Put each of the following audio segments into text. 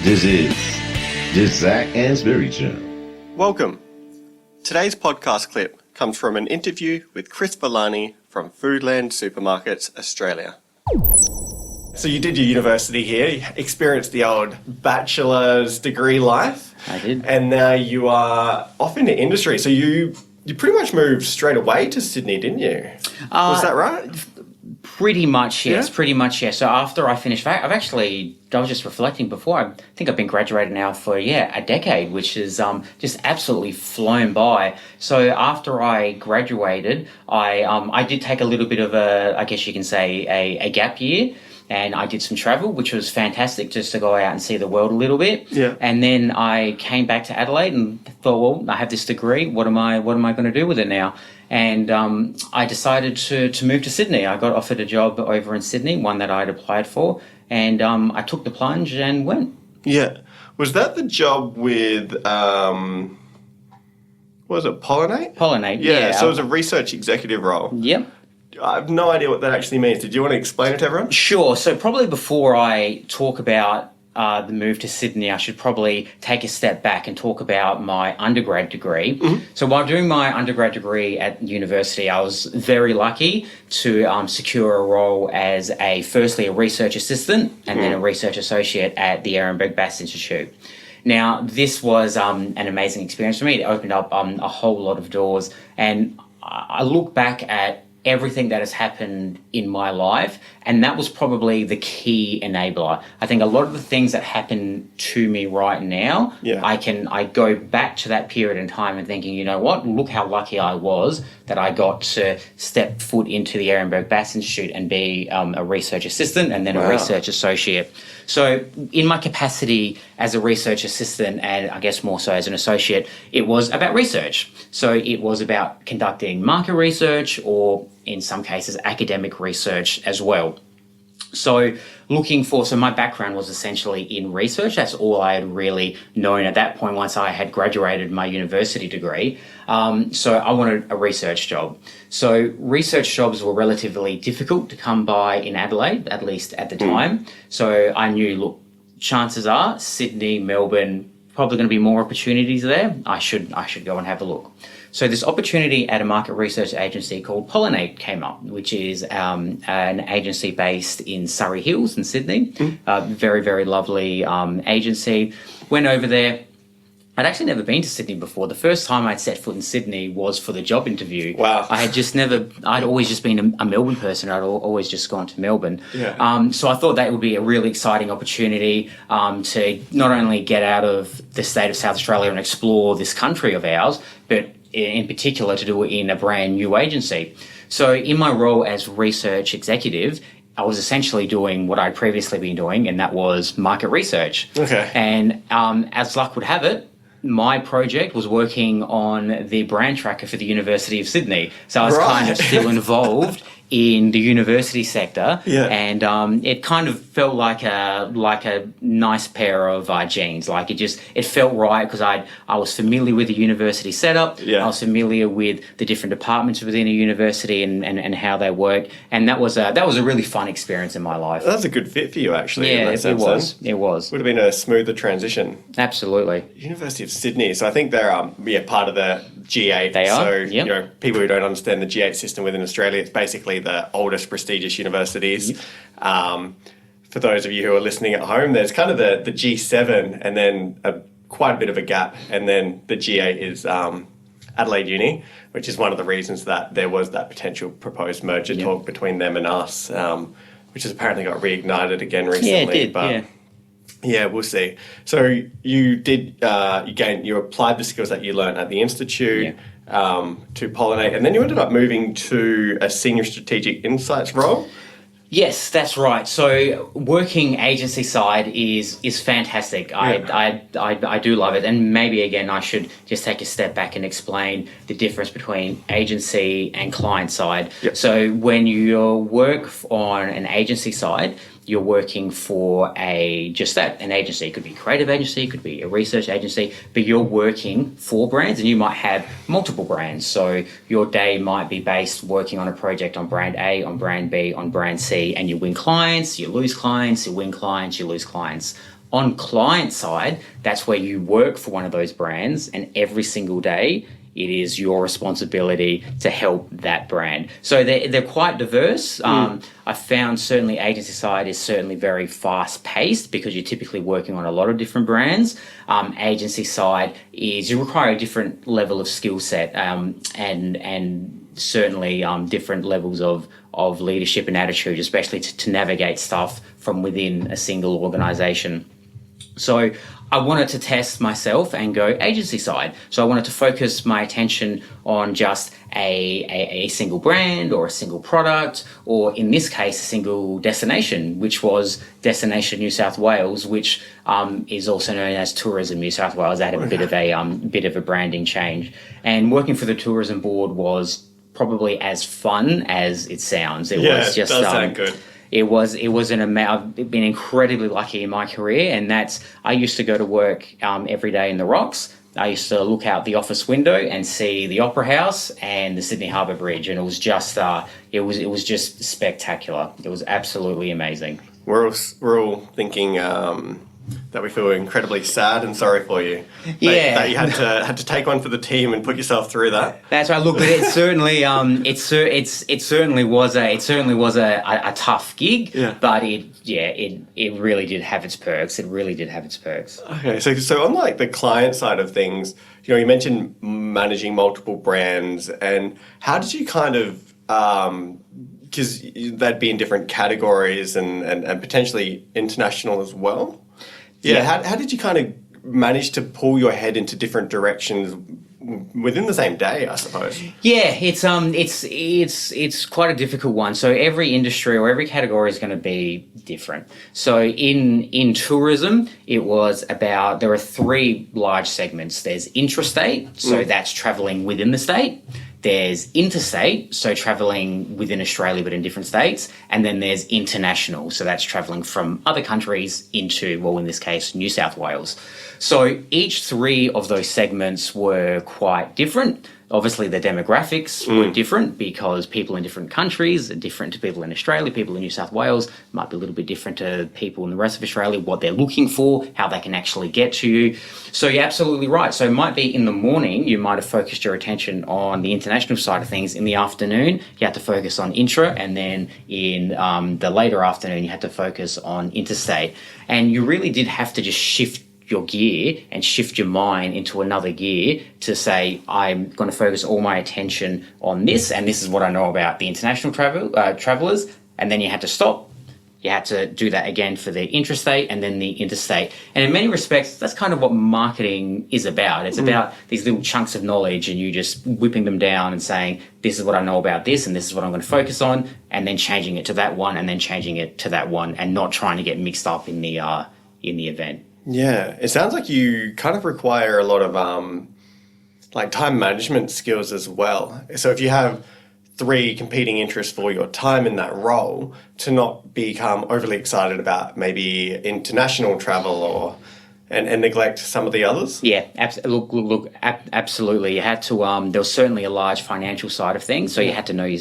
This is the Zac Anesbury Show. Welcome. Today's podcast clip comes from an interview with Chris Villani from Foodland Supermarkets Australia. So you did your university here, you experienced the old bachelor's degree life. I did. And now you are off into industry. So you pretty much moved straight away to Sydney, didn't you? Was that right? Pretty much, yes. Yeah? Pretty much, yes. So after I finished, I was just reflecting before, I think I've been graduated now for, a decade, which is just absolutely flown by. So after I graduated, I did take a little bit of I guess you can say, a gap year. And I did some travel, which was fantastic, just to go out and see the world a little bit. Yeah. And then I came back to Adelaide and thought, well, I have this degree. What am I going to do with it now? And I decided to move to Sydney. I got offered a job over in Sydney, one that I'd applied for, and I took the plunge and went. Yeah. Was that the job with, what was it, Pollinate? Pollinate, Yeah, so it was a research executive role. Yep. I have no idea what that actually means. Did you want to explain it to everyone? Sure. So probably before I talk about the move to Sydney, I should probably take a step back and talk about my undergrad degree. Mm-hmm. So while doing my undergrad degree at university, I was very lucky to secure a role as firstly a research assistant and then a research associate at the Ehrenberg Bass Institute. Now, this was an amazing experience for me. It opened up a whole lot of doors, and I look back at everything that has happened in my life, and that was probably the key enabler. I think a lot of the things that happen to me right now, I go back to that period in time and thinking, you know what, look how lucky I was that I got to step foot into the Ehrenberg Bass Institute and be a research assistant and then a research associate. So in my capacity as a research assistant, and I guess more so as an associate, it was about research. So it was about conducting market research, or in some cases academic research as well. So my background was essentially in research. That's all I had really known at that point once I had graduated my university degree. So I wanted a research job. So research jobs were relatively difficult to come by in Adelaide, at least at the time. So I knew, look, chances are Sydney, Melbourne, probably going to be more opportunities there. I should go and have a look. So this opportunity at a market research agency called Pollinate came up, which is an agency based in Surrey Hills in Sydney. Very, very lovely agency. Went over there. I'd actually never been to Sydney before. The first time I'd set foot in Sydney was for the job interview. Wow. I'd always just been a Melbourne person. I'd always just gone to Melbourne. Yeah. So I thought that would be a really exciting opportunity to not only get out of the state of South Australia and explore this country of ours, but in particular to do it in a brand new agency. So in my role as research executive, I was essentially doing what I'd previously been doing, and that was market research. Okay. And as luck would have it, my project was working on the brand tracker for the University of Sydney. So I was kind of still involved in the university sector, and it kind of felt like a nice pair of jeans. Like it felt right because I was familiar with the university setup. I was familiar with the different departments within a university and how they work, and that was a really fun experience in my life. That's a good fit for you, actually. Yeah, in that sense, it was. Would have been a smoother transition. Absolutely. University of Sydney. So I think they're part of the G8. They are. So Yep. People who don't understand the G8 system within Australia, it's basically the oldest prestigious universities. Yep. For those of you who are listening at home, there's kind of the G7 and then quite a bit of a gap, and then the G8 is Adelaide Uni, which is one of the reasons that there was that potential proposed merger talk between them and us, which has apparently got reignited again recently. Yeah, it did. But yeah, we'll see. So you did, you applied the skills that you learned at the Institute to Pollinate, and then you ended up moving to a senior strategic insights role. Yes, that's right. So working agency side is fantastic. I do love it. And maybe again, I should just take a step back and explain the difference between agency and client side. Yep. So when you work on an agency side, you're working for an agency. It could be a creative agency, it could be a research agency, but you're working for brands, and you might have multiple brands. So your day might be based working on a project on brand A, on brand B, on brand C, and you win clients, you lose clients, you win clients, you lose clients. On client side, that's where you work for one of those brands, and every single day it is your responsibility to help that brand. So they're quite diverse. I found certainly agency side is certainly very fast paced because you're typically working on a lot of different brands. Agency side is you require a different level of skill set and certainly different levels of leadership and attitude, especially to navigate stuff from within a single organization. So I wanted to test myself and go agency side. So I wanted to focus my attention on just a single brand or a single product, or in this case, a single destination, which was Destination New South Wales, which is also known as Tourism New South Wales. That had a bit of a branding change. And working for the tourism board was probably as fun as it sounds. It was just does sound good. I've been incredibly lucky in my career, and I used to go to work every day in the Rocks. I used to look out the office window and see the Opera House and the Sydney Harbour Bridge, and it was just just spectacular. It was absolutely amazing. We're all thinking that we feel incredibly sad and sorry for you. That you had to take one for the team and put yourself through that. That's right. Look, but it certainly it certainly was a tough gig. Yeah. But it really did have its perks. It really did have its perks. Okay, so on like the client side of things, you mentioned managing multiple brands, and how did you kind of because that'd be in different categories and potentially international as well. Yeah. How did you kind of manage to pull your head into different directions within the same day, I suppose? Yeah, it's quite a difficult one. So every industry or every category is going to be different. So in tourism, there are three large segments. There's intrastate, so that's traveling within the state. There's interstate, so travelling within Australia but in different states. And then there's international, so that's travelling from other countries into, well, in this case, New South Wales. So each three of those segments were quite different. Obviously, the demographics were different because people in different countries are different to people in Australia. People in New South Wales might be a little bit different to people in the rest of Australia, what they're looking for, how they can actually get to you. So you're absolutely right. So it might be in the morning, you might have focused your attention on the international side of things. In the afternoon, you had to focus on intra, and then in the later afternoon, you had to focus on interstate. And you really did have to just shift your gear and shift your mind into another gear to say, I'm going to focus all my attention on this, and this is what I know about the international travelers. And then you had to stop. You had to do that again for the intrastate and then the interstate. And in many respects, that's kind of what marketing is about. It's about these little chunks of knowledge and you just whipping them down and saying, this is what I know about this and this is what I'm going to focus on, and then changing it to that one and then changing it to that one, and not trying to get mixed up in the event. Yeah, it sounds like you kind of require a lot of like time management skills as well. So if you have three competing interests for your time in that role, to not become overly excited about maybe international travel and neglect some of the others. Yeah, absolutely. You had to. There was certainly a large financial side of things, so you had to know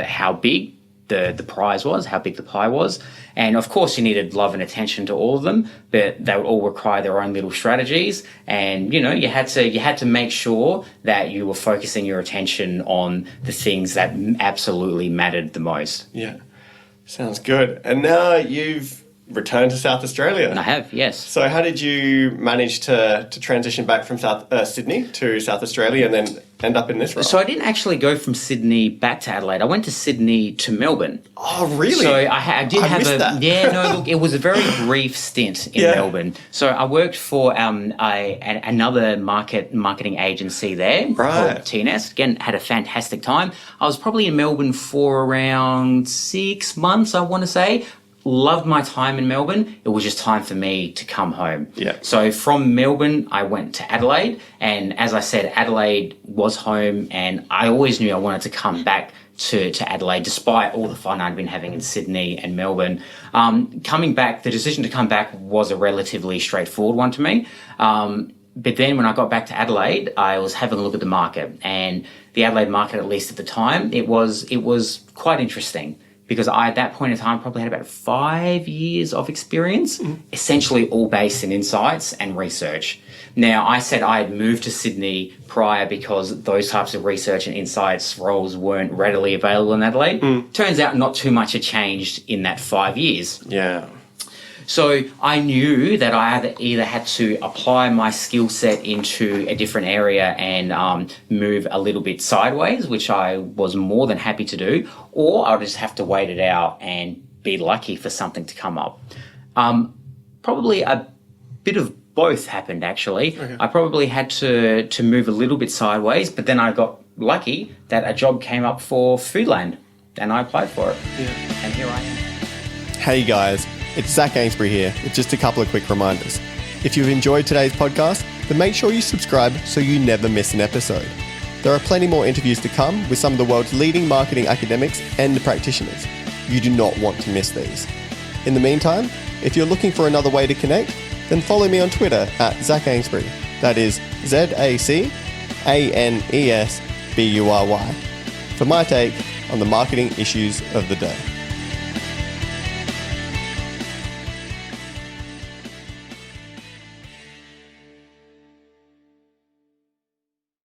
how big the prize was, how big the pie was. And of course you needed love and attention to all of them, but they would all require their own little strategies. And, you had to make sure that you were focusing your attention on the things that absolutely mattered the most. Yeah. Sounds good. And now you've returned to South Australia. And I have, yes. So how did you manage to transition back from Sydney to South Australia and then end up in this role? So I didn't actually go from Sydney back to Adelaide. I went to Sydney to Melbourne. Oh, really? So I missed that. Yeah, no, look, it was a very brief stint in Melbourne. So I worked for another marketing agency there called TNS. Again, had a fantastic time. I was probably in Melbourne for around 6 months, I want to say. Loved my time in Melbourne. It was just time for me to come home. Yeah. So from Melbourne, I went to Adelaide. And as I said, Adelaide was home. And I always knew I wanted to come back to Adelaide, despite all the fun I'd been having in Sydney and Melbourne. Coming back, the decision to come back was a relatively straightforward one to me. But then when I got back to Adelaide, I was having a look at the market. And the Adelaide market, at least at the time, it was quite interesting. because I, at that point in time, probably had about 5 years of experience, essentially all based in insights and research. Now, I said I had moved to Sydney prior because those types of research and insights roles weren't readily available in Adelaide. Turns out not too much had changed in that 5 years. Yeah. So I knew that I either had to apply my skill set into a different area and move a little bit sideways, which I was more than happy to do, or I'll just have to wait it out and be lucky for something to come up. Probably a bit of both happened, actually. Okay. I probably had to move a little bit sideways, but then I got lucky that a job came up for Foodland, and I applied for it. Yeah. And here I am. Hey guys, it's Zac Anesbury here with just a couple of quick reminders. If you've enjoyed today's podcast, then make sure you subscribe so you never miss an episode. There are plenty more interviews to come with some of the world's leading marketing academics and practitioners. You do not want to miss these. In the meantime, if you're looking for another way to connect, then follow me on Twitter at Zac Anesbury. That is ZACANESBURY for my take on the marketing issues of the day.